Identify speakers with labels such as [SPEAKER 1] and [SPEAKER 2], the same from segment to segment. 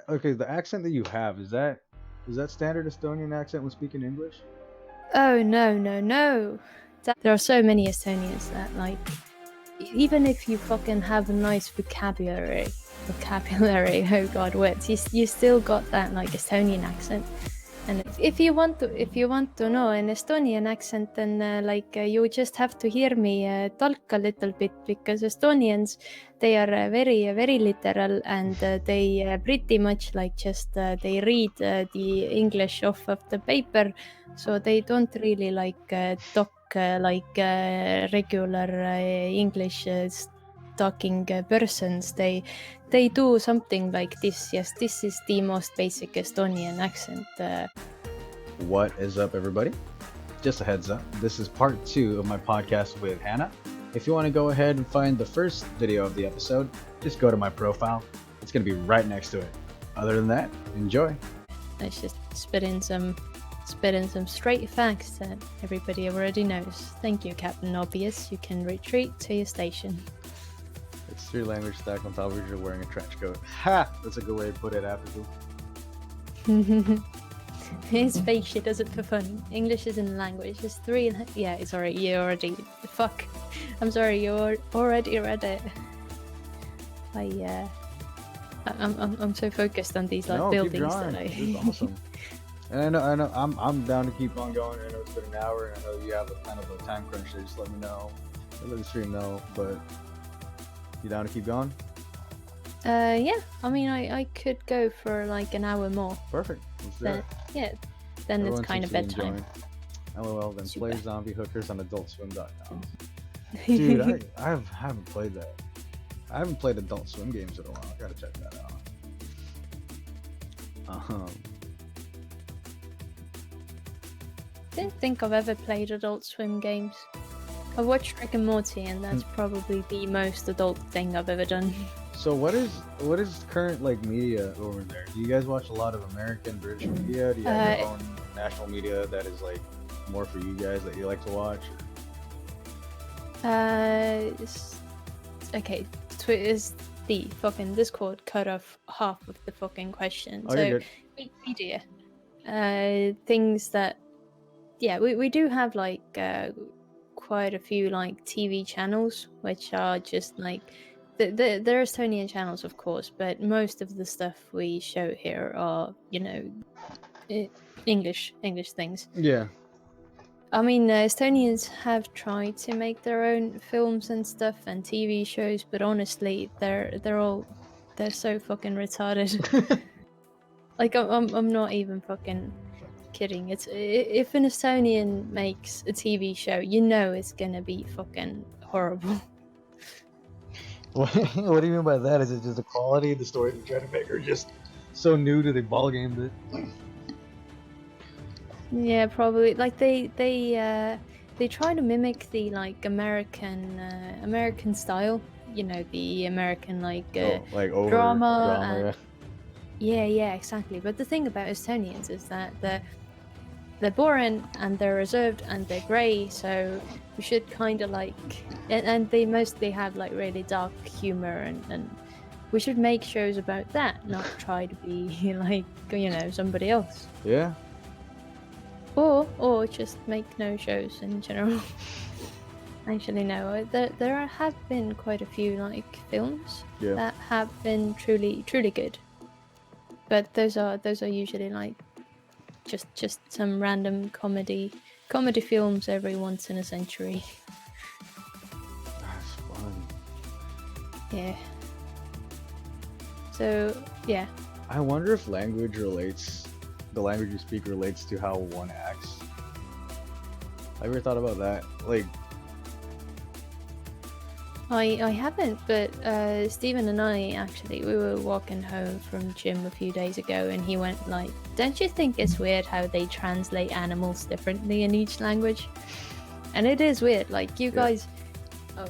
[SPEAKER 1] Okay, the accent that you have is that standard Estonian accent when speaking English?
[SPEAKER 2] Oh no, no, no. There are so many Estonians that like, even if you fucking have a nice vocabulary, oh god, words, you still got that like Estonian accent. And if you want to know an Estonian accent, then you just have to hear me talk a little bit, because Estonians, they are very very literal, and they pretty much like just they read the English off of the paper, so they don't really like talk like regular English talking persons. They do something like this. Yes, this is the most basic Estonian accent.
[SPEAKER 1] What is up, everybody? Just a heads up, this is part 2 of my podcast with Hannah. If you want to go ahead and find the first video of the episode, just go to my profile. It's going to be right next to it. Other than that, enjoy.
[SPEAKER 2] Let's just spit in some straight facts that everybody already knows. Thank you, Captain Obvious. You can retreat to your station.
[SPEAKER 1] It's 3 language stack on top of you're wearing a trench coat. Ha! That's a good way to put it, Apple.
[SPEAKER 2] It's fake, she does it for fun. English isn't a language, it's 3 and... Yeah, sorry, you already... Fuck. I'm sorry, you already read it. I'm so focused on these like buildings that I...
[SPEAKER 1] It's awesome. And I know, I'm down to keep on going. I know it's been an hour, and I know you have a kind of a time crunch, so just let me know. Let the stream know, but you down to keep going?
[SPEAKER 2] Yeah, I mean, I could go for like an hour more.
[SPEAKER 1] Perfect. Let's do it.
[SPEAKER 2] Yeah, then
[SPEAKER 1] Everyone
[SPEAKER 2] it's kind of
[SPEAKER 1] seems to be
[SPEAKER 2] bedtime.
[SPEAKER 1] enjoying. LOL, then
[SPEAKER 2] Super.
[SPEAKER 1] play zombie hookers on adultswim.com. Dude, I haven't played that. I haven't played Adult Swim games in a while. I gotta check that out.
[SPEAKER 2] Didn't think I've ever played Adult Swim games. I watched Rick and Morty, and that's probably the most adult thing I've ever done.
[SPEAKER 1] So what is current like media over there? Do you guys watch a lot of American, British media? Do you have your own national media that is like more for you guys that you like to watch?
[SPEAKER 2] Okay, Twitter's the fucking Discord cut off half of the fucking question.
[SPEAKER 1] Oh,
[SPEAKER 2] so
[SPEAKER 1] you're good.
[SPEAKER 2] media, things that, yeah, we do have like quite a few like TV channels, which are just like they're Estonian channels, of course, but most of the stuff we show here are, you know, English things.
[SPEAKER 1] Yeah.
[SPEAKER 2] I mean, Estonians have tried to make their own films and stuff and TV shows, but honestly, they're so fucking retarded. Like, I'm not even fucking kidding. It's, if an Estonian makes a TV show, you know it's gonna be fucking horrible.
[SPEAKER 1] What do you mean by that? Is it just the quality of the stories they're trying to make, or just so new to the ball game that?
[SPEAKER 2] Yeah, probably. Like they try to mimic the like American style. You know, the American like
[SPEAKER 1] like over
[SPEAKER 2] drama and
[SPEAKER 1] yeah.
[SPEAKER 2] exactly. But the thing about Estonians is that they're boring and they're reserved and they're grey, so we should kind of like, and they mostly have like really dark humor, and we should make shows about that, not try to be like, you know, somebody else.
[SPEAKER 1] Yeah.
[SPEAKER 2] Or just make no shows in general. Actually, no. There have been quite a few like films that have been truly good, but those are usually like just some random comedy films every once in a century.
[SPEAKER 1] That's fun.
[SPEAKER 2] Yeah. So yeah.
[SPEAKER 1] I wonder if language relates, the language you speak relates to how one acts. Have you ever thought about that? Like,
[SPEAKER 2] I haven't, but Stephen and I actually, we were walking home from gym a few days ago, and he went like, "Don't you think it's weird how they translate animals differently in each language?" And it is weird. Like, you guys,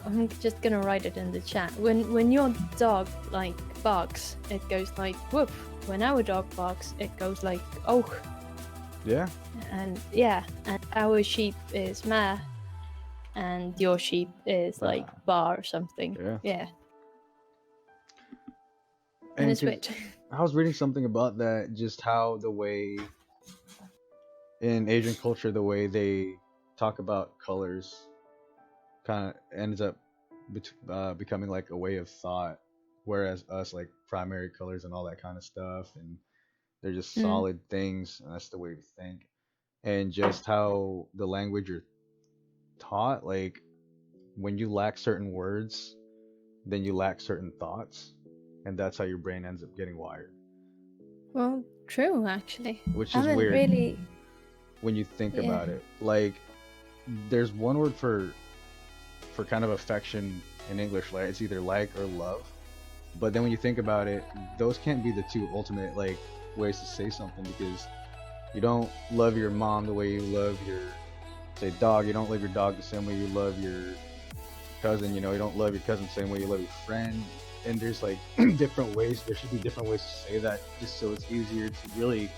[SPEAKER 2] I'm just gonna write it in the chat. When your dog like barks, it goes like woof. When our dog barks, it goes like oh.
[SPEAKER 1] yeah.
[SPEAKER 2] And our sheep is ma. And your sheep is like bar or something. Yeah. And it's
[SPEAKER 1] 'cause
[SPEAKER 2] weird.
[SPEAKER 1] I was reading something about that, just how the way in Asian culture, the way they talk about colors kind of ends up becoming like a way of thought, whereas us like primary colors and all that kind of stuff, and they're just
[SPEAKER 2] Mm.
[SPEAKER 1] solid things, and that's the way we think. And just how the language you're taught, like when you lack certain words, then you lack certain thoughts, and that's how your brain ends up getting wired,
[SPEAKER 2] Well, true actually.
[SPEAKER 1] which
[SPEAKER 2] I
[SPEAKER 1] is
[SPEAKER 2] haven't
[SPEAKER 1] weird
[SPEAKER 2] really.
[SPEAKER 1] when you think
[SPEAKER 2] Yeah.
[SPEAKER 1] about it. Like there's one word for kind of affection in English, like it's either like or love. But then when you think about it, those can't be the two ultimate like ways to say something, because you don't love your mom the way you love your, say, dog. You don't love your dog the same way you love your cousin. You know, you don't love your cousin the same way you love your friend. And there's like different ways. There should be different ways to say that, just so it's easier to really,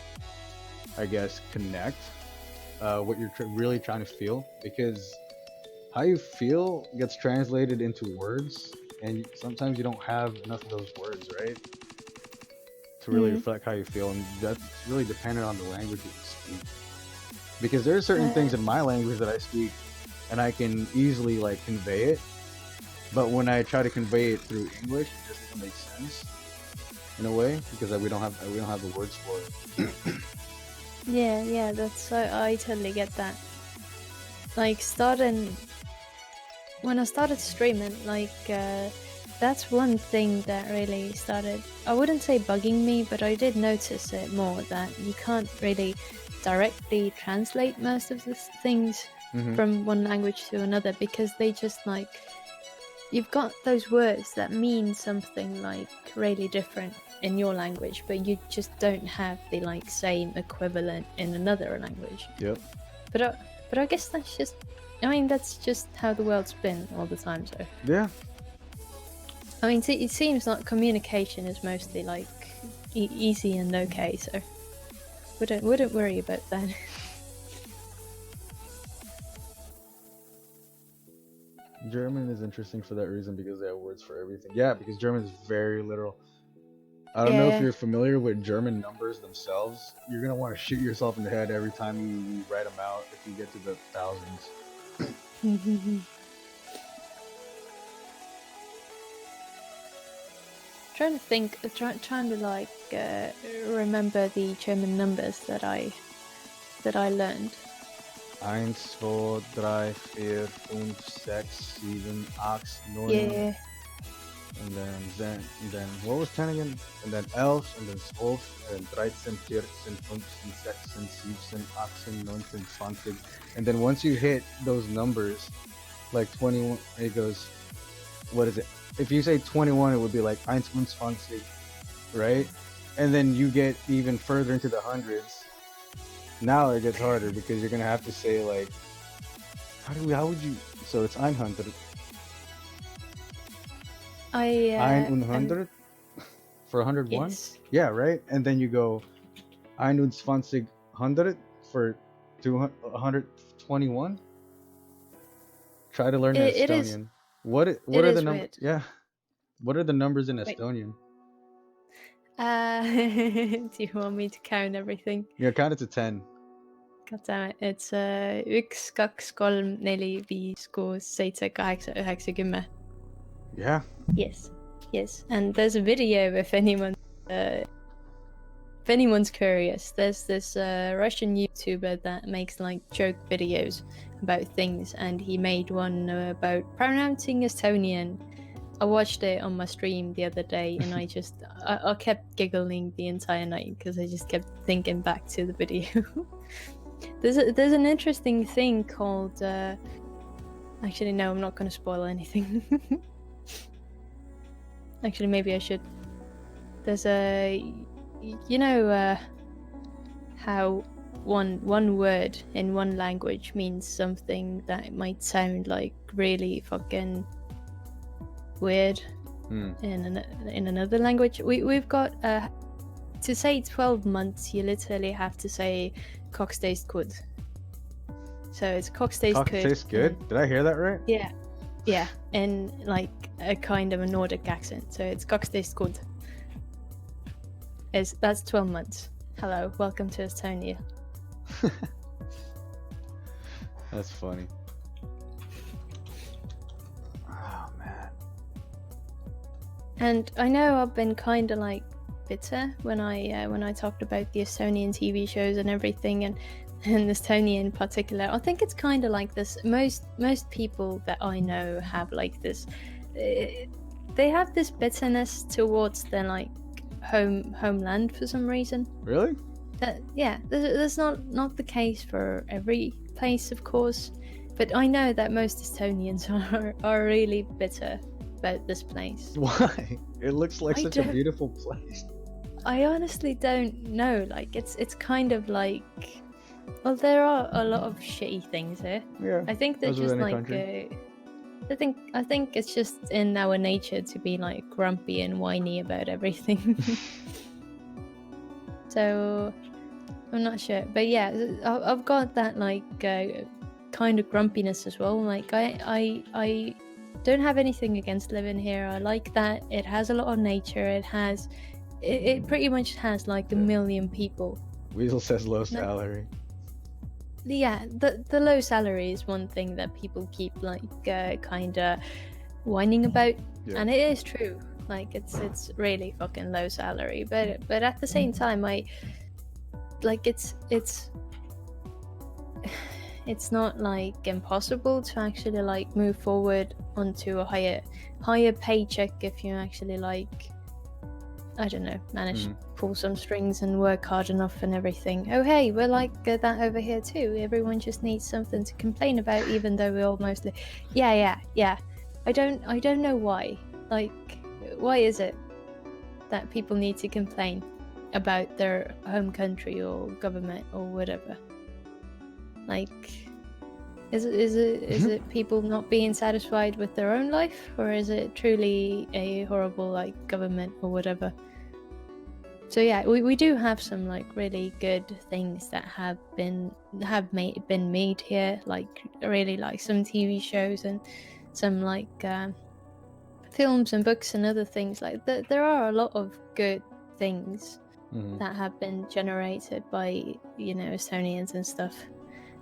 [SPEAKER 1] I guess, connect what you're really trying to feel, because how you feel gets translated into words, and sometimes you don't have enough of those words, right, to really
[SPEAKER 2] Mm.
[SPEAKER 1] reflect how you feel, and that's really dependent on the language that you speak. Because there are certain
[SPEAKER 2] Uh,
[SPEAKER 1] things in my language that I speak, and I can easily like convey it, but when I try to convey it through English, it just doesn't make sense in a way, because we don't have the words for it.
[SPEAKER 2] yeah, that's I totally get that. Like when I started streaming, like that's one thing that really started, I wouldn't say bugging me, but I did notice it more, that you can't really directly translate most of the things from one language to another, because they just like, you've got those words that mean something like really different in your language, but you just don't have the like same equivalent in another language.
[SPEAKER 1] Yep.
[SPEAKER 2] But I guess that's just, I mean, that's just how the world's been all the time. So
[SPEAKER 1] Yeah.
[SPEAKER 2] I mean, it seems like communication is mostly like easy and okay. So wouldn't worry about that.
[SPEAKER 1] German is interesting for that reason, because they have words for everything. Yeah, because German is very literal. I don't know if
[SPEAKER 2] Yeah.
[SPEAKER 1] you're familiar with German numbers themselves. You're gonna want to shoot yourself in the head every time you write them out if you get to the thousands.
[SPEAKER 2] Trying to think, trying to like remember the German numbers that I learned.
[SPEAKER 1] 1, 2, 3, 4, 5, 6, 7, 8, 9.
[SPEAKER 2] Yeah.
[SPEAKER 1] And then what was 10 again? And then 11, and then 12, and then 13, 14, 15, 16, 17, 18, 19, 20. And then once you hit those numbers, like 21, it goes, what is it? If you say 21, it would be like 21, right? And then you get even further into the hundreds. Now it gets harder, because you're gonna have to say like, how would you? So it's 100. 100 for 101.
[SPEAKER 2] Yes.
[SPEAKER 1] Yeah, right. And then you go 2100 for 121. Try to learn
[SPEAKER 2] It is.
[SPEAKER 1] Estonian. What
[SPEAKER 2] It
[SPEAKER 1] are the
[SPEAKER 2] is
[SPEAKER 1] numbers?
[SPEAKER 2] weird.
[SPEAKER 1] Yeah. What are the numbers in
[SPEAKER 2] Wait.
[SPEAKER 1] Estonian?
[SPEAKER 2] Do you want me to count everything?
[SPEAKER 1] Yeah, count it to 10.
[SPEAKER 2] God damn it. It's 1, 2, 3, 4, 5, 6, 7, 8, 9, 10.
[SPEAKER 1] Yeah.
[SPEAKER 2] Yes. And there's a video if anyone's curious. There's this Russian YouTuber that makes like joke videos about things, and he made one about pronouncing Estonian. I watched it on my stream the other day, and I kept giggling the entire night, because I just kept thinking back to the video. There's an interesting thing called actually no, I'm not going to spoil anything. Actually, maybe I should. There's how one word in one language means something that might sound like really fucking weird in another language. We've got to say 12 months, you literally have to say cox tastes good. So it's cox tastes
[SPEAKER 1] Cock
[SPEAKER 2] good.
[SPEAKER 1] tastes good. Did I hear that right?
[SPEAKER 2] Yeah, in like a kind of a Nordic accent. So it's cox tastes good. That's 12 months. Hello, welcome to Estonia.
[SPEAKER 1] That's funny. Oh man.
[SPEAKER 2] And I know I've been kind of like bitter when I talked about the Estonian TV shows and everything, and Estonia in particular. I think it's kind of like this. Most people that I know have like this. They have this bitterness towards their like homeland for some reason.
[SPEAKER 1] Really?
[SPEAKER 2] That's not the case for every place, of course, but I know that most Estonians are really bitter about this place.
[SPEAKER 1] Why? It looks like such a beautiful place.
[SPEAKER 2] I honestly don't know. Like it's kind of like, well, there are a lot of shitty things here.
[SPEAKER 1] Yeah.
[SPEAKER 2] I think they're just like I think it's just in our nature to be like grumpy and whiny about everything. So I'm not sure, but yeah, I've got that like kind of grumpiness as well. Like I don't have anything against living here. I like that it has a lot of nature. It pretty much has like a million people.
[SPEAKER 1] Weasel says low salary.
[SPEAKER 2] Yeah, the low salary is one thing that people keep like kind of whining about, and it is true. Like it's really fucking low salary, but at the same time, it's not like impossible to actually like move forward onto a higher paycheck if you actually like, I don't know, manage to pull some strings and work hard enough and everything. Oh hey, we're like that over here too. Everyone just needs something to complain about, even though we all mostly yeah. I don't know why. Like, why is it that people need to complain about their home country or government or whatever? Like, is it people not being satisfied with their own life, or is it truly a horrible like government or whatever? So yeah, we do have some like really good things that have been made here, like really like some TV shows and some like films and books and other things. Like there are a lot of good things that have been generated by, you know, Estonians and stuff.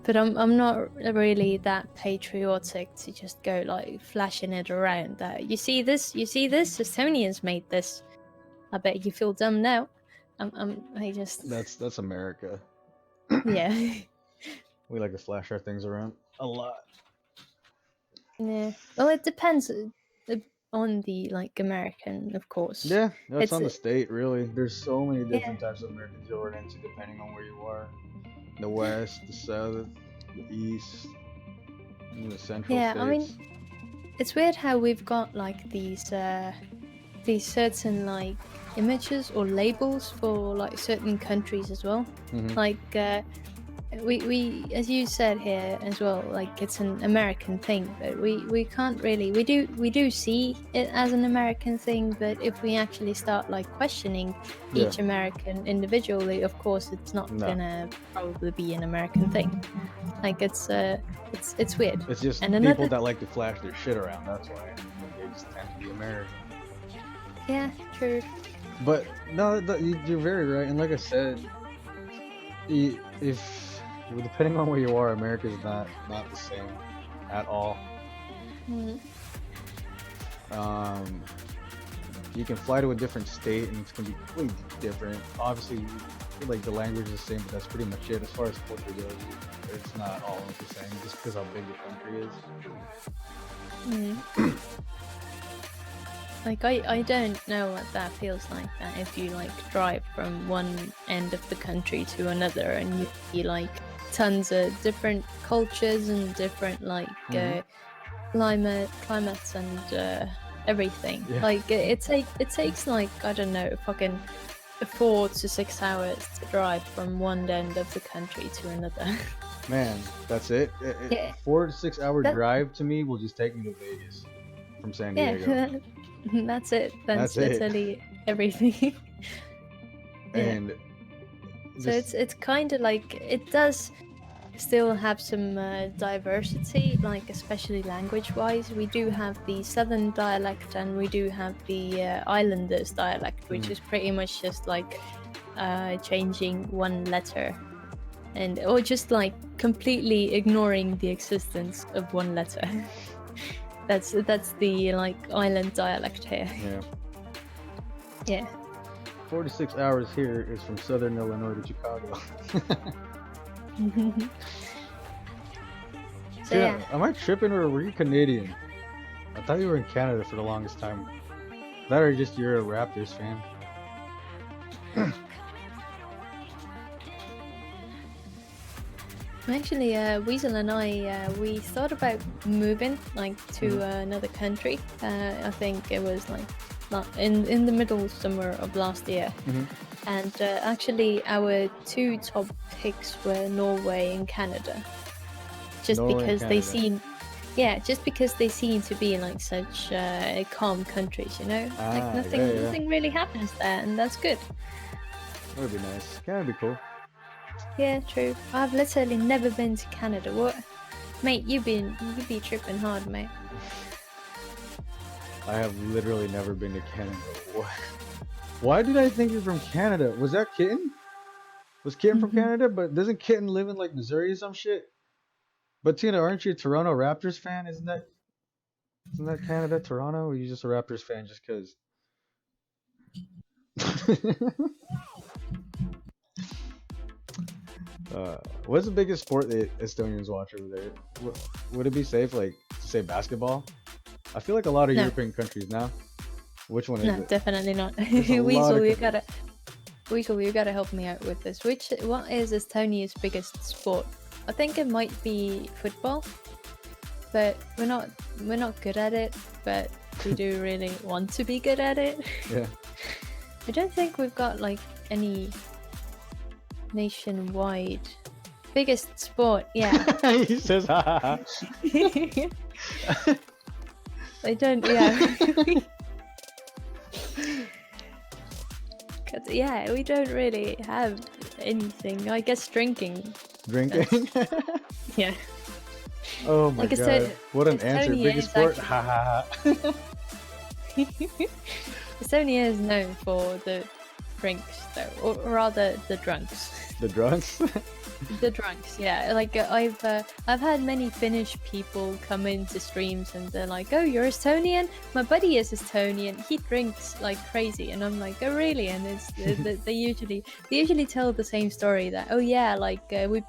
[SPEAKER 2] But I'm not really that patriotic to just go like flashing it around that you see this, Estonians made this. I bet you feel dumb now.
[SPEAKER 1] That's America.
[SPEAKER 2] Yeah.
[SPEAKER 1] We like to flash our things around a lot.
[SPEAKER 2] Yeah. Well, it depends on the like American, of course.
[SPEAKER 1] Yeah, it's on the state really. There's so many different types of Americans you'll run into depending on where you are. The West, the South, the East, and the Central states.
[SPEAKER 2] I mean, it's weird how we've got like these certain like images or labels for like certain countries as well. Like we as you said here as well, like it's an American thing, but we can't really, we do see it as an American thing, but if we actually start like questioning each American individually, of course it's not gonna probably be an American thing. Like it's weird.
[SPEAKER 1] It's just people that like to flash their shit around, that's why they just tend to be American.
[SPEAKER 2] Yeah, true.
[SPEAKER 1] But no, you're very right, and like I said, depending on where you are, America is not the same at all. You can fly to a different state and it's gonna be completely different. Obviously, like the language is the same, but that's pretty much it. As far as culture goes, it's not all the same just because how big the country is.
[SPEAKER 2] Like I don't know what that feels like, that if you like drive from one end of the country to another and you see like tons of different cultures and different like climates and everything. Like it takes like, I don't know, fucking 4 to 6 hours to drive from one end of the country to another.
[SPEAKER 1] Man, that's it. 4 to 6 hour drive to me will just take me to Vegas from San Diego.
[SPEAKER 2] That's it. That's literally everything.
[SPEAKER 1] And
[SPEAKER 2] so it's kind of like, it does still have some diversity, like especially language wise. We do have the southern dialect and we do have the islanders dialect, which is pretty much just like changing one letter, or just like completely ignoring the existence of one letter. That's the like island dialect here.
[SPEAKER 1] Yeah.
[SPEAKER 2] Yeah.
[SPEAKER 1] 46 hours here is from Southern Illinois to Chicago.
[SPEAKER 2] So yeah.
[SPEAKER 1] Am I tripping or were you Canadian? I thought you were in Canada for the longest time. That or just you're a Raptors fan.
[SPEAKER 2] Actually, Weasel and I, we thought about moving like to another country. I think it was like in the middle summer of last year. And actually, our two top picks were Norway and Canada. Just because they seem, just because they seem to be like such calm countries, you know, like nothing really happens there, and that's good.
[SPEAKER 1] That would be nice. Canada would be cool.
[SPEAKER 2] Yeah, true. I've literally never been to Canada. What, mate? You be tripping hard, mate.
[SPEAKER 1] I have literally never been to Canada. What? Why did I think you're from Canada? Was that Kitten? Was Kitten from Canada? But doesn't Kitten live in like Missouri or some shit? But Tina, aren't you a Toronto Raptors fan? Isn't that Canada, Toronto? Or are you just a Raptors fan just because? What's the biggest sport that Estonians watch over there? Would it be safe, like, to say basketball? I feel like a lot of European countries now. Which one is it?
[SPEAKER 2] No, definitely not. Weasel, you gotta help me out with this. What is Estonia's biggest sport? I think it might be football, but we're not good at it. But we do really want to be good at it.
[SPEAKER 1] Yeah.
[SPEAKER 2] I don't think we've got like any nationwide biggest sport. Yeah.
[SPEAKER 1] He says, ha ha ha.
[SPEAKER 2] I don't. Yeah. Yeah, we don't really have anything. I guess drinking.
[SPEAKER 1] Drinking?
[SPEAKER 2] Yeah.
[SPEAKER 1] Oh my god. What an answer. Biggest sport? Ha ha ha.
[SPEAKER 2] Estonia is known for the drinks, though, or rather the drunks.
[SPEAKER 1] The drunks?
[SPEAKER 2] The drunks, yeah. Like I've had many Finnish people come into streams and they're like, "Oh, you're Estonian? My buddy is Estonian. He drinks like crazy." And I'm like, "Oh, really?" And it's they usually tell the same story that, "Oh yeah, like we've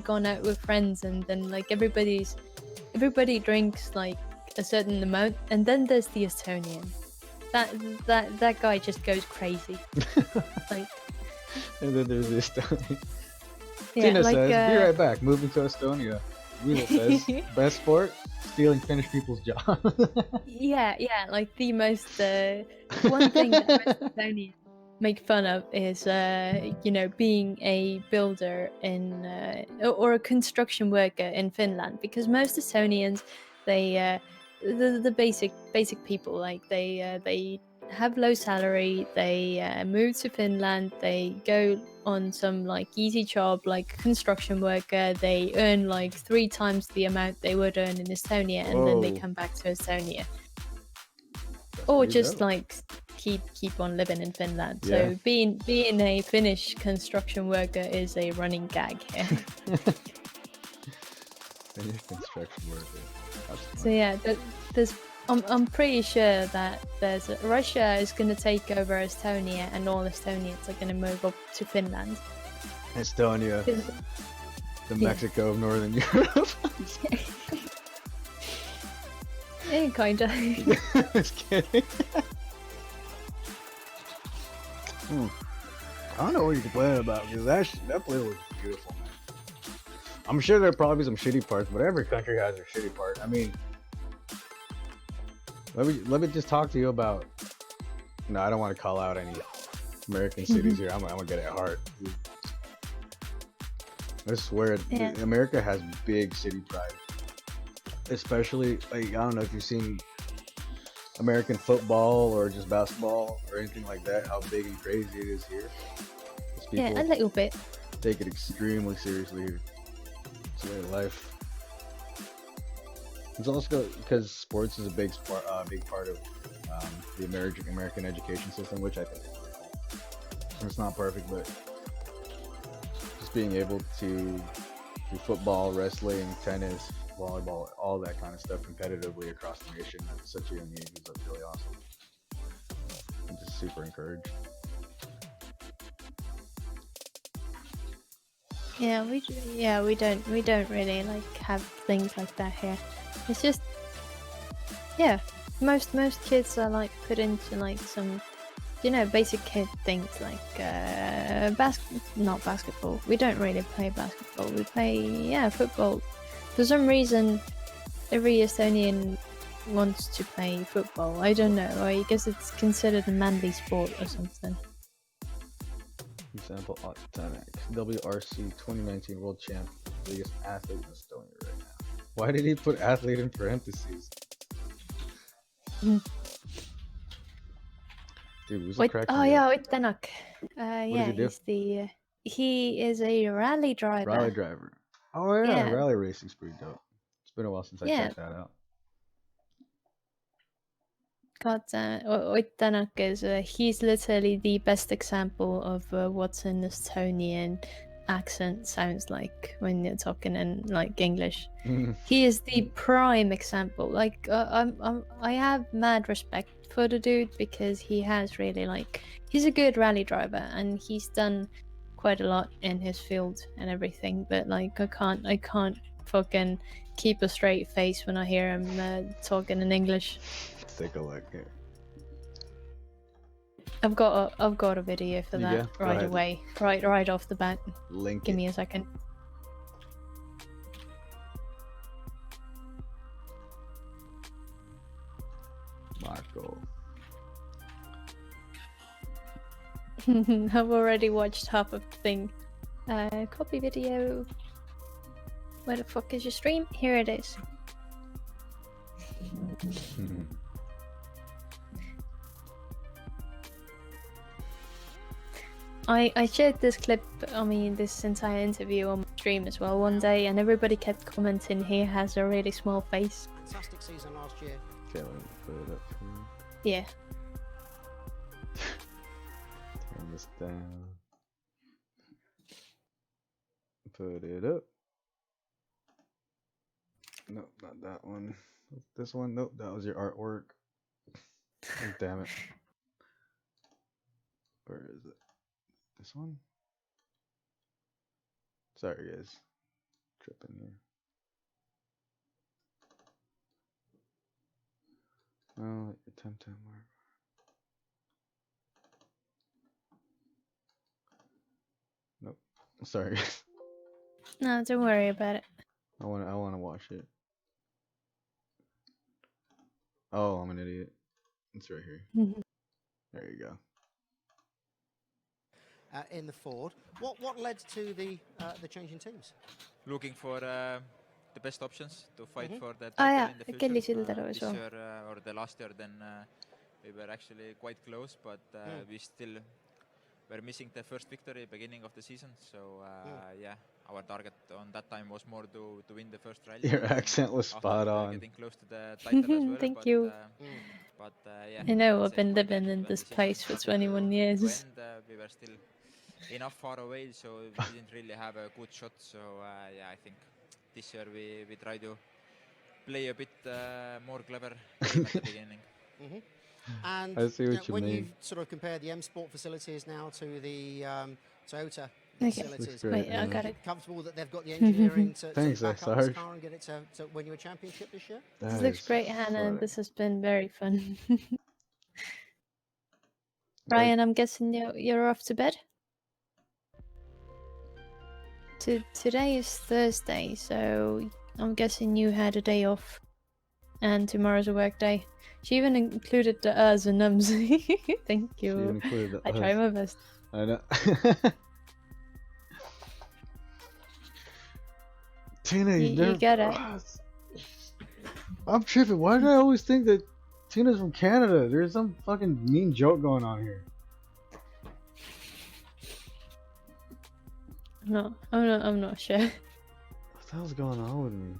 [SPEAKER 2] gone out with friends and then like everybody drinks like a certain amount, and then there's the Estonian. That guy just goes crazy." Like.
[SPEAKER 1] And then there's Estonia.
[SPEAKER 2] Yeah,
[SPEAKER 1] Tina
[SPEAKER 2] like,
[SPEAKER 1] says, "Be right back. Moving to Estonia." Weasel says, "Best sport? Stealing Finnish people's jobs."
[SPEAKER 2] Yeah, like the most one thing that most Estonians make fun of is being a builder in or a construction worker in Finland, because most Estonians, they the basic people, like they have low salary, they move to Finland, they go on some like easy job like construction worker, they earn like 3 times the amount they would earn in Estonia, and then they come back to Estonia. Or just like keep on living in Finland.
[SPEAKER 1] Yeah.
[SPEAKER 2] So being a Finnish construction worker is a running gag here.
[SPEAKER 1] Finnish construction worker.
[SPEAKER 2] So yeah, I'm pretty sure that Russia is going to take over Estonia, and all Estonians are going to move up to Finland.
[SPEAKER 1] Estonia, the Mexico of Northern Europe.
[SPEAKER 2] Yeah, kinda.
[SPEAKER 1] Just kidding. I don't know what you're complaining about, because that place looks beautiful, man. I'm sure there are probably some shitty parts, but every country has their shitty part. I mean, let me just talk to you about. No, I don't want to call out any American cities here. I'm gonna get it hard. I swear, America has big city pride. Especially, like, I don't know if you've seen American football or just basketball or anything like that, how big and crazy it is here.
[SPEAKER 2] Yeah, a little bit.
[SPEAKER 1] Take it extremely seriously here. It's a way of life. It's also because sports is a big part of the American education system, which I think is pretty cool. It's not perfect, but just being able to do football, wrestling, tennis, volleyball, all that kind of stuff competitively across the nation at such a young age is really awesome. I'm just super encouraged.
[SPEAKER 2] Yeah, we don't really like have things like that here. It's just, yeah, most kids are like put into like some, you know, basic kid things like not basketball. We don't really play basketball. We play football. For some reason, every Estonian wants to play football. I don't know. I guess it's considered a manly sport or something.
[SPEAKER 1] Example, Otanic, WRC 2019 World Champ, biggest athlete in Estonia right now. Why did he put athlete in parentheses? Dude, who's the crack?
[SPEAKER 2] Oh yeah, Oitanak.
[SPEAKER 1] Yeah,
[SPEAKER 2] he is a rally driver.
[SPEAKER 1] Rally driver. Oh yeah, rally racing's pretty dope. It's been a while since I checked that out.
[SPEAKER 2] God, Oitanak is he's literally the best example of what an Estonian accent sounds like when you're talking in like English. He is the prime example. Like I have mad respect for the dude because he has really like he's a good rally driver and he's done quite a lot in his field and everything. But like I can't fucking keep a straight face when I hear him talking in English.
[SPEAKER 1] Let's take a look here.
[SPEAKER 2] I've got a video for that right away, right off the bat. Give me a second.
[SPEAKER 1] Marco.
[SPEAKER 2] I've already watched half of the thing. Copy video. Where the fuck is your stream? Here it is. I shared this clip, this entire interview on my stream as well one day, and everybody kept commenting he has a really small face.
[SPEAKER 3] Fantastic season last year.
[SPEAKER 1] Okay, let me put it up for you.
[SPEAKER 2] Yeah.
[SPEAKER 1] Turn this down. Put it up. Nope, not that one. This one? Nope, that was your artwork. Oh, damn it. Where is it? This one? Sorry guys. Tripping here. Oh, your temp mark. Nope. Sorry.
[SPEAKER 2] No, don't worry about it.
[SPEAKER 1] I wanna watch it. Oh, I'm an idiot. It's right here. There you go.
[SPEAKER 3] In the Ford, what led to the change in teams?
[SPEAKER 4] Looking for the best options to fight for the title in the future.
[SPEAKER 2] This
[SPEAKER 4] year or the last year, then we were actually quite close, but we still were missing the first victory beginning of the season. So yeah, our target on that time was more to win the first rally.
[SPEAKER 1] Your accent was spot on.
[SPEAKER 4] Getting close to the title as well.
[SPEAKER 2] Thank you.
[SPEAKER 4] But yeah,
[SPEAKER 2] I know I've been living in this place for 21 years.
[SPEAKER 4] We were still enough far away, so we didn't really have a good shot. So yeah, I think this year we try to play a bit more clever game at the beginning.
[SPEAKER 3] And
[SPEAKER 1] I see what you
[SPEAKER 3] when
[SPEAKER 1] mean.
[SPEAKER 3] you sort of compare the M Sport facilities now to the Toyota
[SPEAKER 2] Okay.
[SPEAKER 3] facilities,
[SPEAKER 1] Great,
[SPEAKER 2] Wait, I got it.
[SPEAKER 3] comfortable that they've got the engineering to
[SPEAKER 1] Thanks,
[SPEAKER 3] back up
[SPEAKER 1] Sarge.
[SPEAKER 3] this car and get it to win you a championship this year?
[SPEAKER 2] This looks great, Hannah. This has been very fun. Ryan, I'm guessing you're off to bed? Today is Thursday, so I'm guessing you had a day off. And tomorrow's a work day. She even included the uhs and ums. Thank you. I try my best.
[SPEAKER 1] I know. Tina,
[SPEAKER 2] you get it.
[SPEAKER 1] I'm tripping. Why do I always think that Tina's from Canada? There's some fucking mean joke going on here.
[SPEAKER 2] I'm not sure.
[SPEAKER 1] What the hell's going on with me?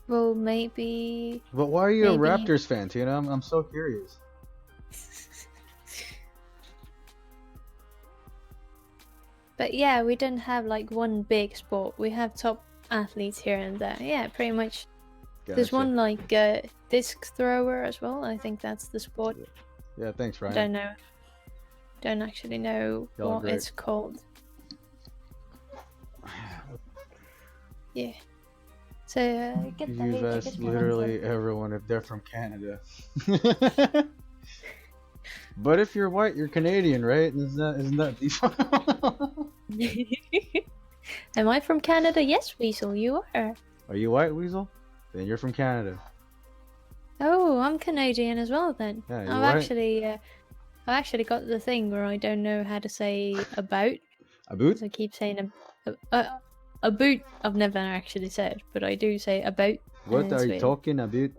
[SPEAKER 2] Well, maybe.
[SPEAKER 1] But why are you a
[SPEAKER 2] Maybe-
[SPEAKER 1] Raptors fan, Tina? I'm so curious.
[SPEAKER 2] But yeah, we don't have like one big sport. We have top athletes here and there. Yeah, pretty much. There's
[SPEAKER 1] Gotcha.
[SPEAKER 2] one like disc thrower as well. I think that's the sport.
[SPEAKER 1] Yeah, thanks, Ryan.
[SPEAKER 2] Don't know. Don't actually know
[SPEAKER 1] Y'all
[SPEAKER 2] what
[SPEAKER 1] great.
[SPEAKER 2] it's called. Yeah. So get the
[SPEAKER 1] You've
[SPEAKER 2] hay,
[SPEAKER 1] asked
[SPEAKER 2] get the
[SPEAKER 1] literally everyone if they're from Canada. But if you're white, you're Canadian, right? Isn't that default?
[SPEAKER 2] Am I from Canada? Yes, Weasel, you are.
[SPEAKER 1] Are you white, Weasel? Then you're from Canada.
[SPEAKER 2] Oh, I'm Canadian as well then.
[SPEAKER 1] Yeah, you're
[SPEAKER 2] I've
[SPEAKER 1] white.
[SPEAKER 2] actually got the thing where I don't know how to say about.
[SPEAKER 1] A boot?
[SPEAKER 2] 'Cause I keep saying a boot. I've never actually said, but I do say about.
[SPEAKER 1] What
[SPEAKER 2] it's
[SPEAKER 1] are you
[SPEAKER 2] weird.
[SPEAKER 1] talking about?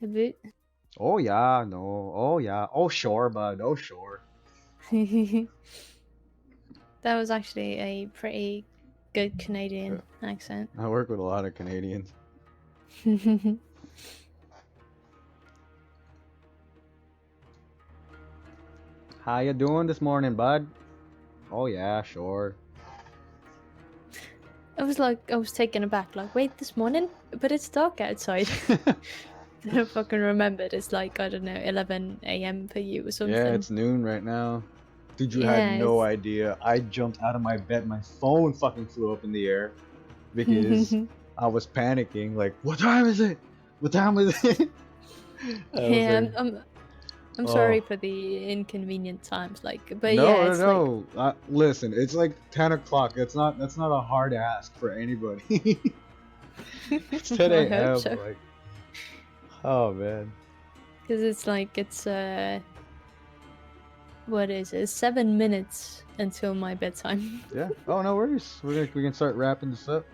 [SPEAKER 2] A boot.
[SPEAKER 1] Oh yeah, no. Oh yeah. Oh sure, bud. Oh sure.
[SPEAKER 2] That was actually a pretty good Canadian accent.
[SPEAKER 1] I work with a lot of Canadians. How you doing this morning, bud? Oh yeah, sure.
[SPEAKER 2] I was taken aback, like, wait, this morning? But it's dark outside. Then I fucking remembered it's like, I don't know, 11 a.m. for you or something.
[SPEAKER 1] Yeah, it's noon right now. Dude, you
[SPEAKER 2] Yeah,
[SPEAKER 1] had no
[SPEAKER 2] it's-
[SPEAKER 1] idea. I jumped out of my bed, my phone fucking flew up in the air because I was panicking. Like, what time is it? What time is it? I was
[SPEAKER 2] Yeah,
[SPEAKER 1] like,
[SPEAKER 2] I'm sorry for the inconvenient times, like, but
[SPEAKER 1] no,
[SPEAKER 2] yeah, it's
[SPEAKER 1] no, no. Listen, it's like 10 o'clock. That's not a hard ask for anybody. It's 10
[SPEAKER 2] I
[SPEAKER 1] a.m.
[SPEAKER 2] hope so.
[SPEAKER 1] Like, oh man.
[SPEAKER 2] Because it's like, what is it? 7 minutes until my bedtime.
[SPEAKER 1] Yeah. Oh, no worries. We can start wrapping this up.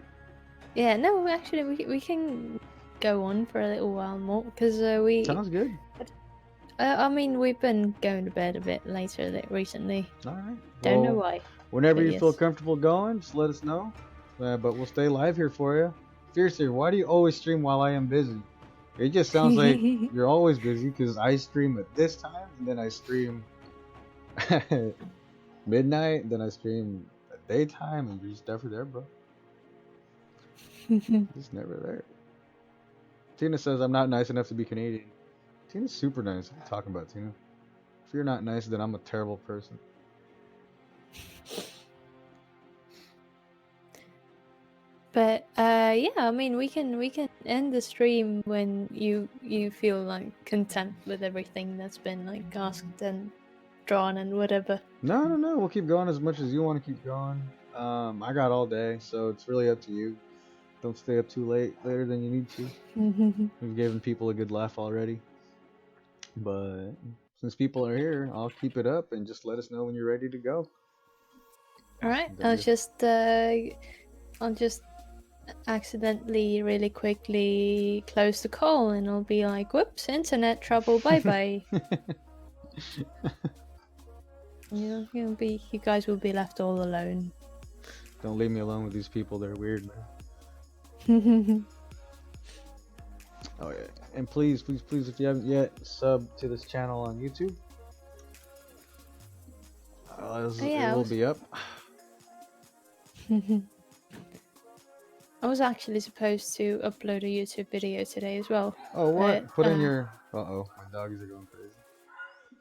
[SPEAKER 2] Yeah, no, actually, we can go on for a little while more, because we...
[SPEAKER 1] Sounds good.
[SPEAKER 2] I mean, we've been going to bed a bit later recently.
[SPEAKER 1] All right.
[SPEAKER 2] Don't know
[SPEAKER 1] Well,
[SPEAKER 2] why.
[SPEAKER 1] whenever
[SPEAKER 2] but
[SPEAKER 1] you feel
[SPEAKER 2] yes.
[SPEAKER 1] comfortable going, just let us know. But we'll stay live here for you. Seriously, why do you always stream while I am busy? It just sounds like you're always busy because I stream at this time, and then I stream at midnight, then I stream at daytime, and you're just never there, bro. Just never there. Tina says I'm not nice enough to be Canadian. Tina's super nice. What are you talking about, Tina? If you're not nice, then I'm a terrible person.
[SPEAKER 2] But yeah, I mean, we can end the stream when you feel like content with everything that's been like asked and drawn and whatever.
[SPEAKER 1] No. We'll keep going as much as you want to keep going. I got all day, so it's really up to you. Don't stay up too late later than you need to. We've given people a good laugh already. But since people are here, I'll keep it up and just let us know when you're ready to go.
[SPEAKER 2] All right,
[SPEAKER 1] There
[SPEAKER 2] I'll just accidentally really quickly close the call, and I'll be like, whoops, internet trouble, bye bye. You guys will be left all alone.
[SPEAKER 1] Don't leave me alone with these people. They're weird, man. Oh yeah, and please, if you haven't yet, sub to this channel on YouTube.
[SPEAKER 2] yeah,
[SPEAKER 1] it will be up.
[SPEAKER 2] I was actually supposed to upload a YouTube video today as well.
[SPEAKER 1] Oh what?
[SPEAKER 2] But,
[SPEAKER 1] Put in your. Uh-oh, my doggies are going crazy.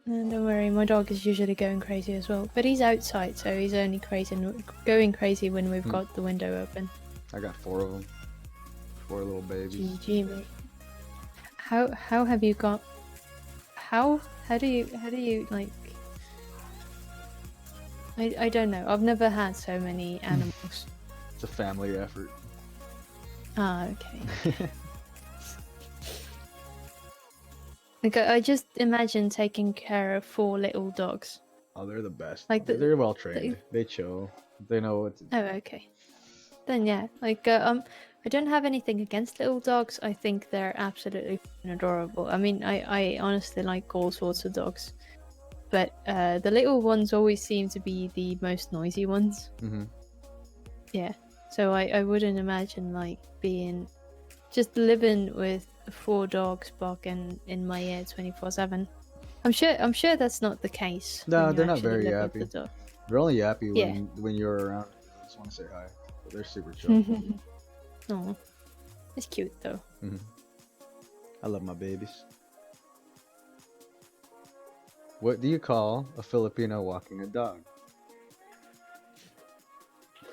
[SPEAKER 2] Don't worry, my dog is usually going crazy as well. But he's outside, so he's only going crazy when we've got the window open.
[SPEAKER 1] I got 4 of them. 4 little babies.
[SPEAKER 2] GG, mate. How have you got? How do you like? I don't know. I've never had so many animals.
[SPEAKER 1] It's a family effort.
[SPEAKER 2] Ah, okay. Like I just imagine taking care of 4 little dogs.
[SPEAKER 1] Oh, they're the best.
[SPEAKER 2] Like
[SPEAKER 1] They're well trained. They chill. They know what to do.
[SPEAKER 2] Oh, okay. Then yeah, like I don't have anything against little dogs. I think they're absolutely adorable. I mean, I honestly like all sorts of dogs, but the little ones always seem to be the most noisy ones.
[SPEAKER 1] Mm-hmm.
[SPEAKER 2] Yeah, so I wouldn't imagine like being just living with 4 dogs barking in my ear 24/7. I'm sure that's not the case.
[SPEAKER 1] No,
[SPEAKER 2] when you
[SPEAKER 1] they're not
[SPEAKER 2] actually
[SPEAKER 1] very
[SPEAKER 2] live with
[SPEAKER 1] yappy.
[SPEAKER 2] the dog.
[SPEAKER 1] They're only yappy
[SPEAKER 2] Yeah.
[SPEAKER 1] when you're around. I just want to say hi. But they're super chill.
[SPEAKER 2] Oh, it's cute though.
[SPEAKER 1] I love my babies. What do you call a Filipino walking a dog?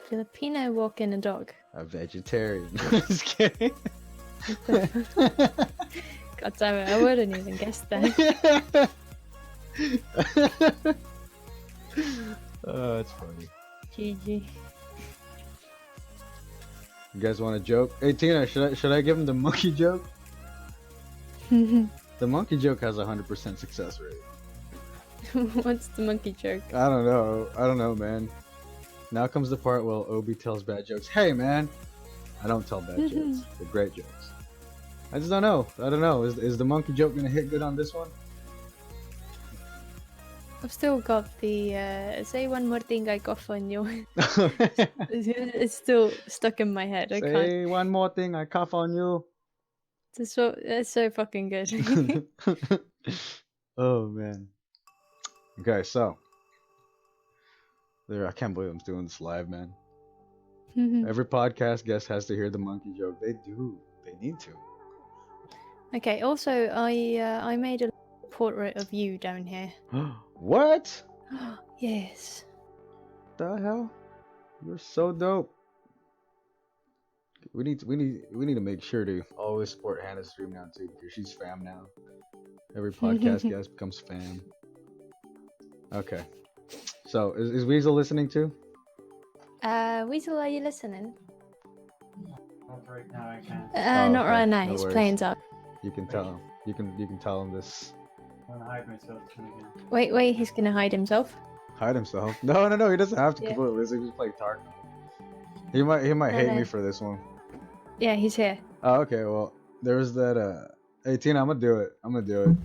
[SPEAKER 2] Filipino walking a dog.
[SPEAKER 1] A vegetarian. Just kidding.
[SPEAKER 2] God damn it! I wouldn't even guess that.
[SPEAKER 1] Oh, that's funny.
[SPEAKER 2] GG.
[SPEAKER 1] You guys want a joke? Hey Tina, should I give him the monkey joke? The monkey joke has a 100% success rate.
[SPEAKER 2] What's the monkey joke?
[SPEAKER 1] I don't know, man. Now comes the part where Obi tells bad jokes. Hey, man, I don't tell bad jokes. They're great jokes. I just don't know. I don't know. Is the monkey joke gonna hit good on this one?
[SPEAKER 2] I've still got the say one more thing I cough on you. It's still stuck in my head. I can't.
[SPEAKER 1] Say one more thing, I cough on you.
[SPEAKER 2] It's so fucking good.
[SPEAKER 1] Oh man. Okay, so I can't believe I'm doing this live, man. Every podcast guest has to hear the monkey joke. They do. They need to.
[SPEAKER 2] Okay. Also, I made a portrait of you down here.
[SPEAKER 1] What?
[SPEAKER 2] Yes.
[SPEAKER 1] The hell? You're so dope. We need to make sure to always support Hannah's stream now too, because she's fam now. Every podcast guest becomes fam. Okay. So is Weasel listening too?
[SPEAKER 2] Weasel, are you listening?
[SPEAKER 5] Not right now, I can't.
[SPEAKER 2] Not
[SPEAKER 1] okay.
[SPEAKER 2] right now.
[SPEAKER 1] No
[SPEAKER 2] He's
[SPEAKER 1] worries.
[SPEAKER 2] playing up.
[SPEAKER 1] You can tell him. You can tell him this.
[SPEAKER 5] I'm gonna hide myself again.
[SPEAKER 2] Wait. He's gonna hide himself.
[SPEAKER 1] Hide himself. No. He doesn't have to
[SPEAKER 2] Yeah.
[SPEAKER 1] completely listen. He's playing Tark. He might hate
[SPEAKER 2] No.
[SPEAKER 1] me for this one.
[SPEAKER 2] Yeah, he's here.
[SPEAKER 1] Oh, okay. Well, there was that. Hey Tina, I'm gonna do it.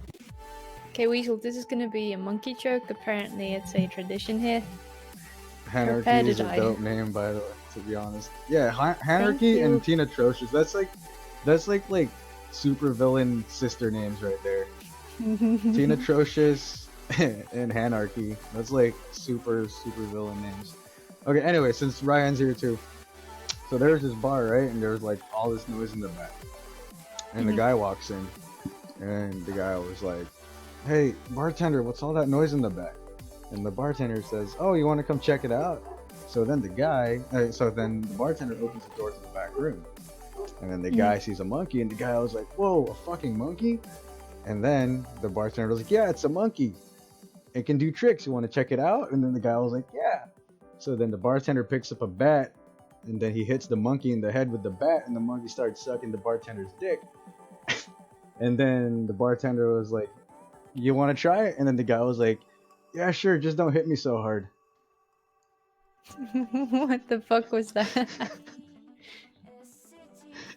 [SPEAKER 2] Okay, Weasel, this is gonna be a monkey joke. Apparently, it's a tradition here. Prepare
[SPEAKER 1] Hannarchy
[SPEAKER 2] to
[SPEAKER 1] is a
[SPEAKER 2] die.
[SPEAKER 1] dope name, by the way. To be honest, yeah,
[SPEAKER 2] Thank
[SPEAKER 1] Hannarchy
[SPEAKER 2] you.
[SPEAKER 1] and Tina Trocious. That's like super villain sister names right there. Tina Trocious and Hannarchy. That's like super villain names. Okay, anyway, since Ryan's here too, so there's this bar, right? And there's like all this noise in the back, and the guy walks in, and the guy was like, "Hey, bartender, what's all that noise in the back?" And the bartender says, "Oh, you want to come check it out?" So then the bartender opens the door to the back room, and then the guy sees a monkey, and the guy was like, "Whoa, a fucking monkey!" And then the bartender was like, "Yeah, it's a monkey. It can do tricks. You want to check it out?" And then the guy was like, "Yeah." So then the bartender picks up a bat, and then he hits the monkey in the head with the bat, and the monkey starts sucking the bartender's dick. And then the bartender was like, "You want to try it?" And then the guy was like, "Yeah, sure. Just don't hit me so hard."
[SPEAKER 2] What the fuck was that?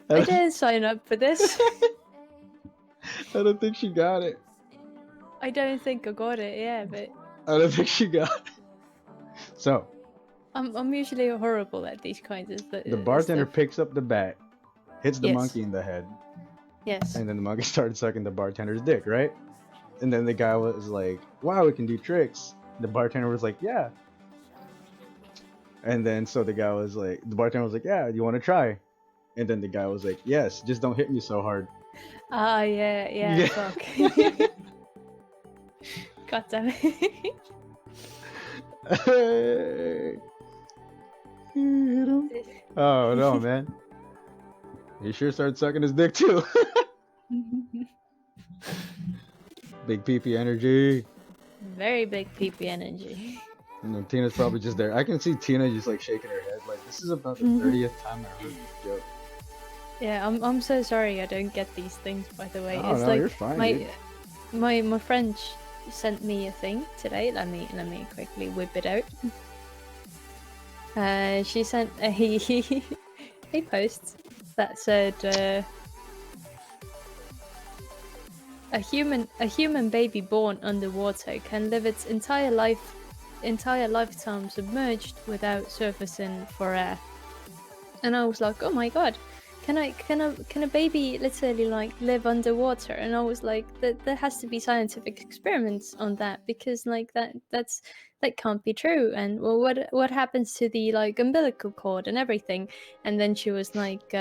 [SPEAKER 2] I didn't sign up for this.
[SPEAKER 1] I don't think she got it.
[SPEAKER 2] I don't think I got it. Yeah, but
[SPEAKER 1] I don't think she got it. So
[SPEAKER 2] I'm usually horrible at these kinds of
[SPEAKER 1] the bartender
[SPEAKER 2] stuff.
[SPEAKER 1] picks up the bat, hits the
[SPEAKER 2] Yes.
[SPEAKER 1] monkey in the head,
[SPEAKER 2] Yes.
[SPEAKER 1] and then the monkey started sucking the bartender's dick, right? And then the guy was like, "Wow, we can do tricks." The bartender was like, "Yeah." And then so the bartender was like, "Yeah, you want to try?" And then the guy was like, "Yes, just don't hit me so hard."
[SPEAKER 2] Ah, yeah,
[SPEAKER 1] Yeah.
[SPEAKER 2] fuck. God damn it.
[SPEAKER 1] Hey. You hit him? Oh no, man. He sure started sucking his dick too. Big pee-pee energy.
[SPEAKER 2] Very big peepee energy.
[SPEAKER 1] And then Tina's probably just there. I can see Tina just like shaking her head like this is about the 30th time I heard this joke.
[SPEAKER 2] Yeah, I'm so sorry I don't get these things, by the way.
[SPEAKER 1] Oh,
[SPEAKER 2] It's
[SPEAKER 1] no,
[SPEAKER 2] like
[SPEAKER 1] you're fine, dude.
[SPEAKER 2] my friend sent me a thing today. Let me quickly whip it out. She sent a post that said a human baby born underwater can live its entire lifetime submerged without surfacing for air. And I was like, oh my god, can a baby literally like live underwater? And I was like, there has to be scientific experiments on that, because like that can't be true. And well, what happens to the like umbilical cord and everything? And then she was like,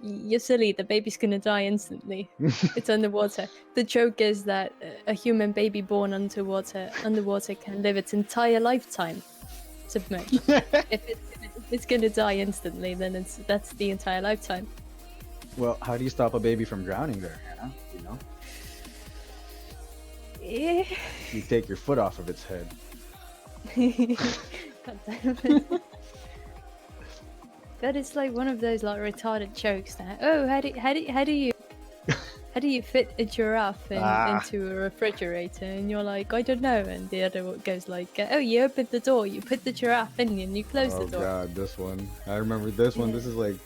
[SPEAKER 2] you're silly, the baby's gonna die instantly. It's underwater. The joke is that a human baby born underwater can live its entire lifetime submerged. if it's gonna die instantly, then that's the entire lifetime.
[SPEAKER 1] Well, how do you stop a baby from drowning there, Hannah? You know,
[SPEAKER 2] Eh.
[SPEAKER 1] you take your foot off of its head.
[SPEAKER 2] God damn it. That is like one of those like retarded jokes that, oh, how do you fit a giraffe into a refrigerator? And you're like, I don't know. And the other one goes like, oh, you open the door, you put the giraffe in, and you close the door.
[SPEAKER 1] Oh god, this one. I remember this one.
[SPEAKER 2] Yeah.
[SPEAKER 1] This is like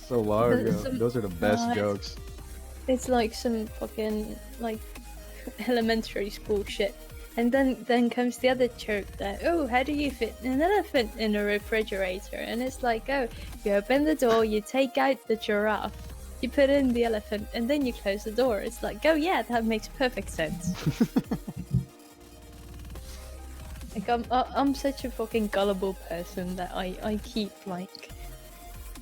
[SPEAKER 1] so long ago.
[SPEAKER 2] Some-
[SPEAKER 1] Those are the best jokes.
[SPEAKER 2] It's like some fucking like elementary school shit. And then comes the other joke that, oh, how do you fit an elephant in a refrigerator? And it's like, oh, you open the door, you take out the giraffe, you put in the elephant, and then you close the door. It's like, oh yeah, that makes perfect sense. Like I'm such a fucking gullible person that I keep like,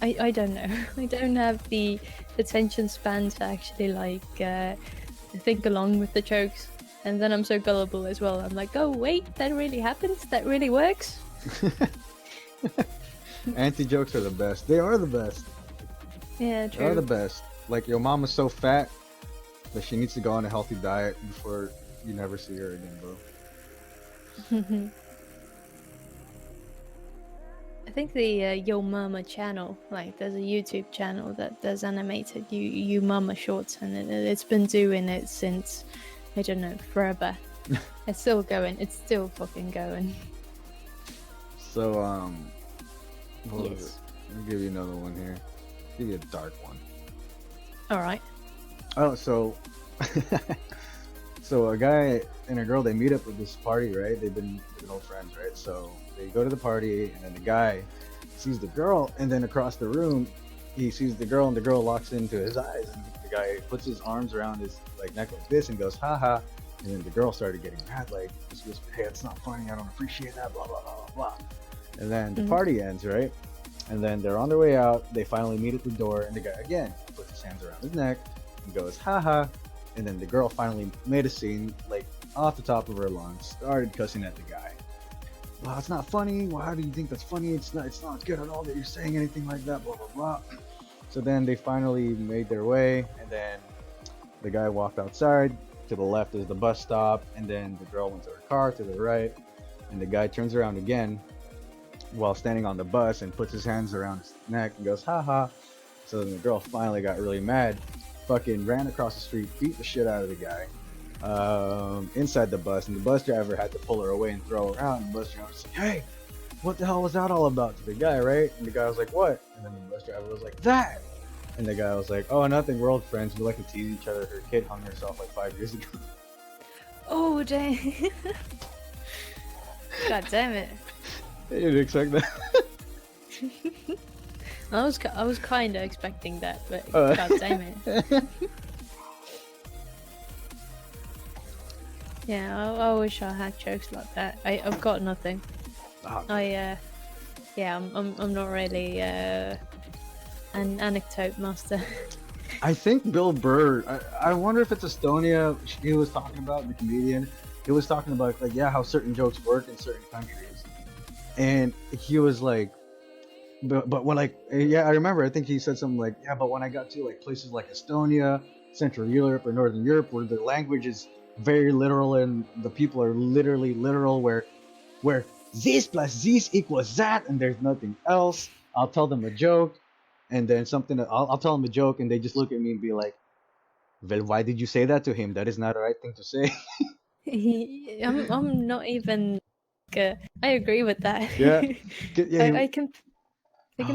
[SPEAKER 2] I don't know. I don't have the attention span to actually like think along with the jokes. And then I'm so gullible as well. I'm like, oh wait, that really happens? That really works?
[SPEAKER 1] Anti-jokes are the best. They are the best.
[SPEAKER 2] Yeah,
[SPEAKER 1] They are the
[SPEAKER 2] true.
[SPEAKER 1] best. Like, your mom is so fat that she needs to go on a healthy diet before you never see her again, bro.
[SPEAKER 2] I think the Yo Mama channel, like there's a YouTube channel that does animated you Mama shorts, and it's been doing it since, I don't know, forever. It's still going. It's still fucking going.
[SPEAKER 1] So, what was
[SPEAKER 2] Yes.
[SPEAKER 1] it? Let me give you another one here. Give you a dark one.
[SPEAKER 2] All right.
[SPEAKER 1] Oh, so so a guy and a girl, they meet up at this party, right? They've been old friends, right? So they go to the party, and then the guy sees the girl, and then across the room, he sees the girl, and the girl locks into his eyes, and the guy puts his arms around his like neck like this and goes, haha. And then the girl started getting mad, like, just whispered, hey, it's not funny, I don't appreciate that, blah blah blah blah blah. And then the party ends, right? And then they're on their way out. They finally meet at the door, and the guy again puts his hands around his neck and goes, haha. And then the girl finally made a scene, like off the top of her lungs, started cussing at the guy. Well, it's not funny. Well, how do you think that's funny? It's not good at all that you're saying anything like that, blah blah blah. So then they finally made their way, and then the guy walked outside. To the left is the bus stop, and then the girl went to her car to the right, and the guy turns around again while standing on the bus and puts his hands around his neck and goes, haha. So then the girl finally got really mad, fucking ran across the street, beat the shit out of the guy inside the bus, and the bus driver had to pull her away and throw her out, and the bus driver was like, hey, what the hell was that all about, to the guy, right? And the guy was like, what? And then the bus driver was like, that! And the guy was like, oh, nothing, we're old friends, we like to tease each other, her kid hung herself like 5 years ago.
[SPEAKER 2] Oh dang! God damn it!
[SPEAKER 1] I didn't expect that.
[SPEAKER 2] I was kind of expecting that, but
[SPEAKER 1] Uh.
[SPEAKER 2] god damn it! Yeah, I wish I had jokes like that. I've got nothing. Yeah, I'm not really an anecdote master.
[SPEAKER 1] I think Bill Burr, I wonder if it's Estonia he was talking about, the comedian. He was talking about, like, yeah, how certain jokes work in certain countries. And he was like, but when, like, yeah, I remember, I think he said something like, yeah, but when I got to, like, places like Estonia, Central Europe, or Northern Europe, where the language is very literal and the people are literally literal, where this plus this equals that, and there's nothing else, I'll tell them a joke, and then something, I'll tell them a joke, and they just look at me and be like, well, why did you say that to him? That is not the right thing to say.
[SPEAKER 2] I'm not even. I agree with that.
[SPEAKER 1] Yeah. Yeah,
[SPEAKER 2] I can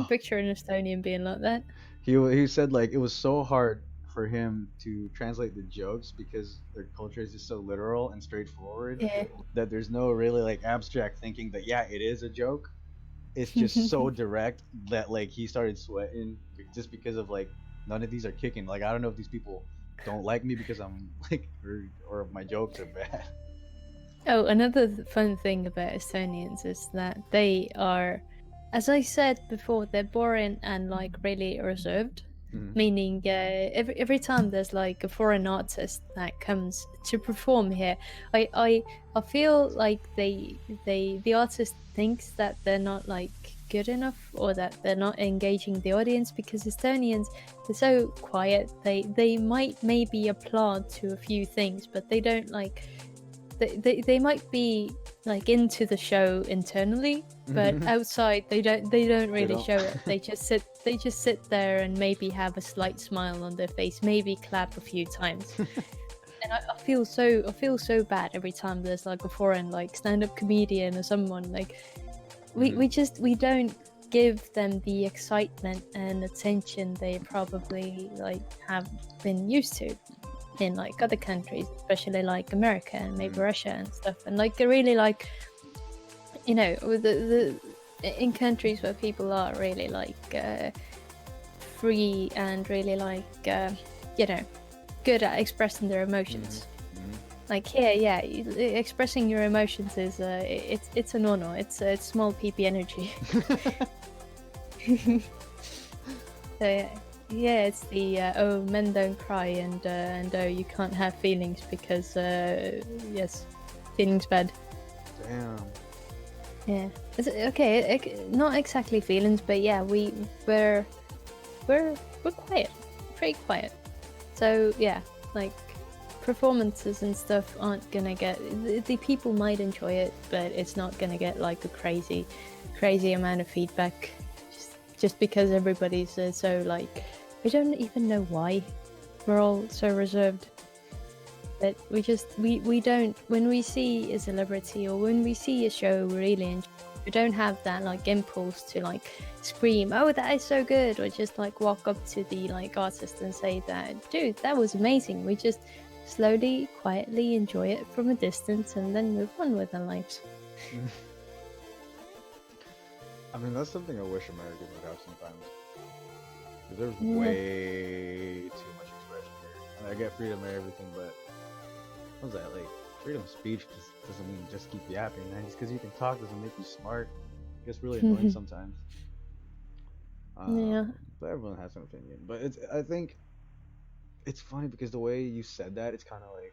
[SPEAKER 2] picture an Estonian being like that.
[SPEAKER 1] he said, like, it was so hard for him to translate the jokes because their culture is just so literal and straightforward
[SPEAKER 2] Yeah.
[SPEAKER 1] that there's no really, like, abstract thinking that, yeah, it is a joke. it's just so direct that like he started sweating just because of like none of these are kicking. Like I don't know if these people don't like me because I'm like or if my jokes are bad.
[SPEAKER 2] Oh, another fun thing about Estonians is that they are, as I said before, they're boring and like really reserved.
[SPEAKER 1] Mhm.
[SPEAKER 2] Meaning, every time there's like a foreign artist that comes to perform here, I feel like the artist thinks that they're not like good enough or that they're not engaging the audience because Estonians, they're so quiet. They might maybe applaud to a few things, but they don't like. They might be like into the show internally, but outside they don't really
[SPEAKER 1] don't.
[SPEAKER 2] show it. They just sit there and maybe have a slight smile on their face, maybe clap a few times. And I feel so bad every time there's like a foreign like stand-up comedian or someone like we don't give them the excitement and attention they probably like have been used to in like other countries, especially like America and maybe Russia and stuff. And like I really like, you know, with the in countries where people are really like free and really like you know, good at expressing their emotions. Like here, yeah, expressing your emotions is it's an honor. It's small PP energy. So yeah, it's the oh, men don't cry and oh, you can't have feelings because yes, feelings bad.
[SPEAKER 1] Damn.
[SPEAKER 2] Yeah, it's, okay, not exactly feelings, but yeah, we're quiet, pretty quiet. So yeah, like performances and stuff aren't gonna get the people might enjoy it, but it's not gonna get like a crazy amount of feedback just because everybody's so like, I don't even know why we're all so reserved. But we don't, when we see a celebrity or when we see a show we really enjoy, we don't have that like impulse to like scream, oh that is so good, or just like walk up to the like artist and say that, dude, that was amazing. We just slowly, quietly enjoy it from a distance and then move on with our lives.
[SPEAKER 1] I mean, that's something I wish Americans would have sometimes. Because there's
[SPEAKER 2] Yeah.
[SPEAKER 1] way too much expression here. And I get freedom and everything, but what's that, like, freedom of speech just doesn't mean just keep yapping, man. Just because you can talk doesn't make you smart. It gets really annoying sometimes.
[SPEAKER 2] Yeah.
[SPEAKER 1] But everyone has an opinion. But I think it's funny because the way you said that, it's kind of like,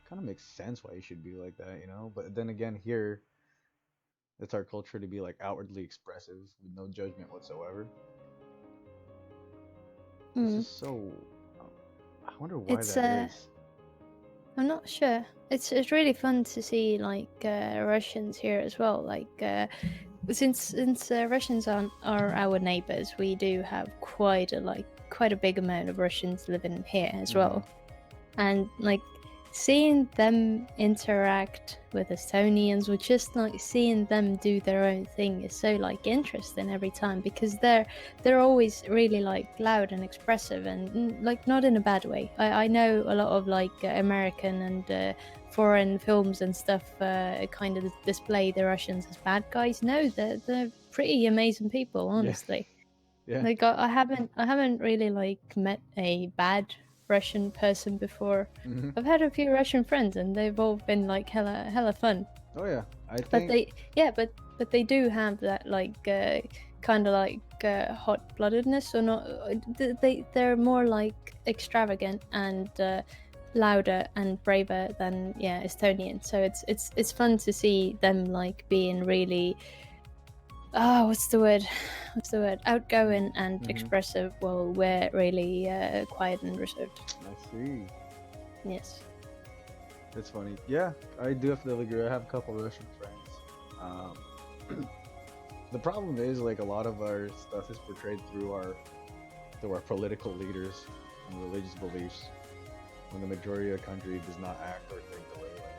[SPEAKER 1] kind of makes sense why you should be like that, you know? But then again, here, it's our culture to be like outwardly expressive with no judgment whatsoever. It's just so. I wonder why
[SPEAKER 2] It's
[SPEAKER 1] that is.
[SPEAKER 2] I'm not sure. It's really fun to see like Russians here as well. Like since Russians are our neighbors, we do have quite a big amount of Russians living here as well. And like seeing them interact with Estonians, or just like seeing them do their own thing, is so like interesting every time, because they're always really like loud and expressive, and like not in a bad way. I know a lot of like American and foreign films and stuff kind of display the Russians as bad guys. No, they're pretty amazing people, honestly.
[SPEAKER 1] Yeah.
[SPEAKER 2] Like I haven't really like met a bad Russian person before. I've had a few Russian friends and they've all been like hella fun.
[SPEAKER 1] Oh yeah, I
[SPEAKER 2] But
[SPEAKER 1] think.
[SPEAKER 2] but they do have that like kind of like hot-bloodedness, or not. They're more like extravagant and louder and braver than Estonian. So it's fun to see them like being really what's the word outgoing and expressive, while we're really quiet and reserved.
[SPEAKER 1] I see.
[SPEAKER 2] Yes.
[SPEAKER 1] It's funny. Yeah, I do definitely agree. I have a couple Russian friends. The problem is like a lot of our stuff is portrayed through our political leaders and religious beliefs, when the majority of the country does not act or think the way like that.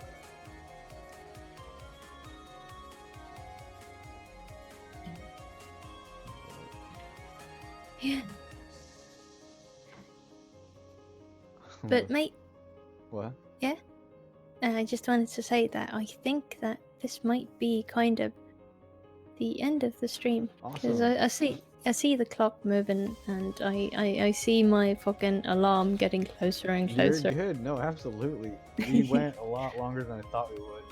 [SPEAKER 2] Yeah. But mate,
[SPEAKER 1] What?
[SPEAKER 2] yeah, I just wanted to say that I think that this might be kind of the end of the stream because
[SPEAKER 1] Awesome.
[SPEAKER 2] I see the clock moving, and I see my fucking alarm getting closer and
[SPEAKER 1] You're
[SPEAKER 2] closer.
[SPEAKER 1] good. No, absolutely. We went a lot longer than I thought we would.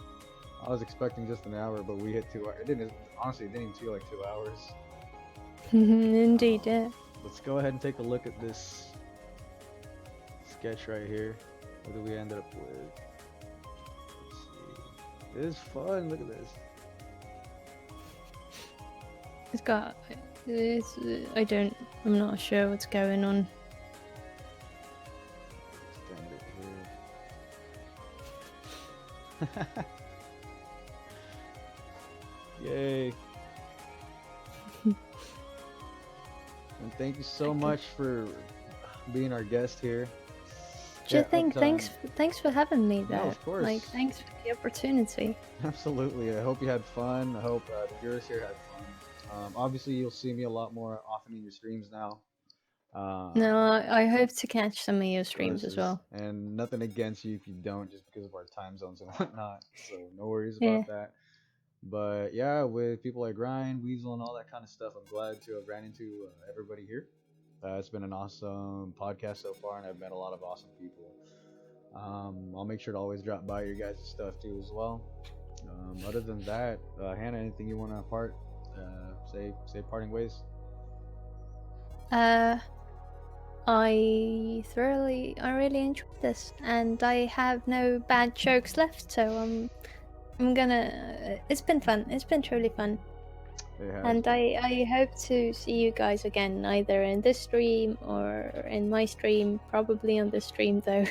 [SPEAKER 1] I was expecting just an hour, but we hit 2 hours. It didn't. Honestly, it didn't even feel like 2 hours.
[SPEAKER 2] Indeed, yeah.
[SPEAKER 1] Let's go ahead and take a look at this sketch right here. What do we end up with? Let's see. This is fun. Look at this.
[SPEAKER 2] It's got. I'm not sure what's going on.
[SPEAKER 1] Extend it here. Yay. And thank you so much for being our guest here.
[SPEAKER 2] Just thanks for having me though.
[SPEAKER 1] No, of course.
[SPEAKER 2] Like, thanks for the opportunity.
[SPEAKER 1] Absolutely. I hope you had fun. I hope the viewers here had fun. Obviously, you'll see me a lot more often in your streams now.
[SPEAKER 2] No, I hope to catch some of your streams as well.
[SPEAKER 1] And nothing against you if you don't, just because of our time zones and whatnot. So no worries
[SPEAKER 2] Yeah.
[SPEAKER 1] about that. But yeah, with people like Ryan, Weasel, and all that kind of stuff, I'm glad to have ran into everybody here. It's been an awesome podcast so far, and I've met a lot of awesome people. I'll make sure to always drop by your guys' stuff too as well. Other than that, Hannah, anything you want to say parting ways?
[SPEAKER 2] I really enjoyed this, and I have no bad jokes left, so I'm gonna. It's been fun. It's been truly fun. And I hope to see you guys again, either in this stream or in my stream. Probably on this stream though.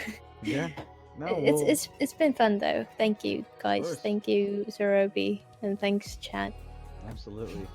[SPEAKER 1] Yeah. No,
[SPEAKER 2] it's been fun though. Thank you guys. Thank you Zerobi, and thanks chat.
[SPEAKER 1] Absolutely.